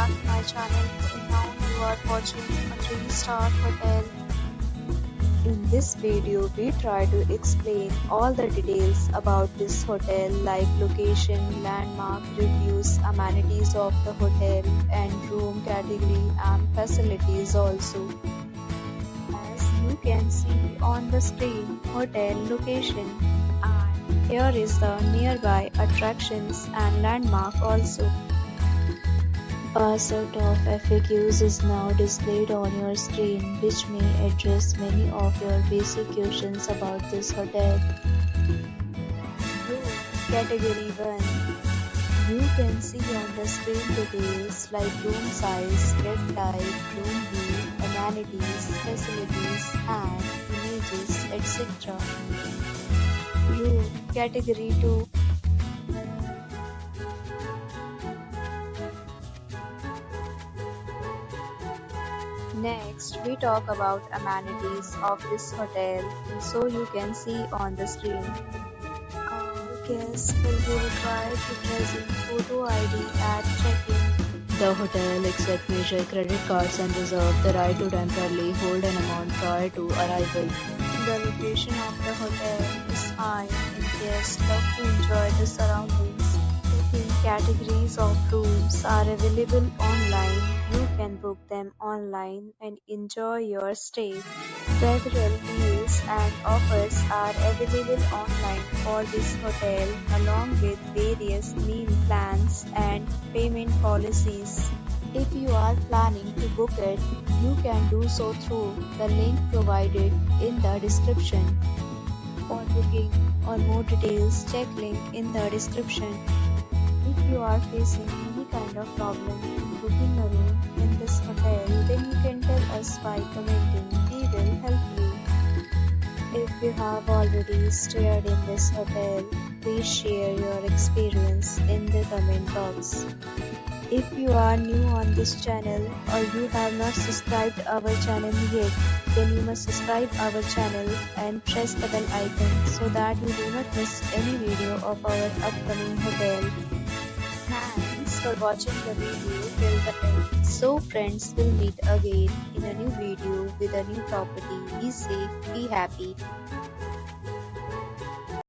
back to my channel. And now you are watching a 3-star hotel. In this video, we try to explain all the details about this hotel like location, landmark, reviews, amenities of the hotel and room category and facilities also. As you can see on the screen, hotel location, and here is the nearby attractions and landmark also. A set of FAQs is now displayed on your screen, which may address many of your basic questions about this hotel. Room Category 1. You can see on the screen details like room size, bed type, room view, amenities, facilities, and images, etc. Room Category 2. Next, we talk about amenities of this hotel, so you can see on the screen. All guests will be required to present photo ID at check-in. The hotel accepts major credit cards and reserves the right to temporarily hold an amount prior to arrival. The location of the hotel is fine and guests love to enjoy the surroundings. Booking categories of rooms are available online. You can book them online and enjoy your stay. Several deals and offers are available online for this hotel, along with various meal plans and payment policies. If you are planning to book it, you can do so through the link provided in the description. For booking or more details, check link in the description. If you are facing any kind of problem in booking a room in this hotel, then you can tell us by commenting. We will help you. If you have already stayed in this hotel, please share your experience in the comment box. If you are new on this channel or you have not subscribed our channel yet, then you must subscribe our channel and press the bell icon so that you do not miss any video of our upcoming hotel. Thanks for watching the video till the end. So friends, will meet again in a new video with a new property. Be safe, be happy.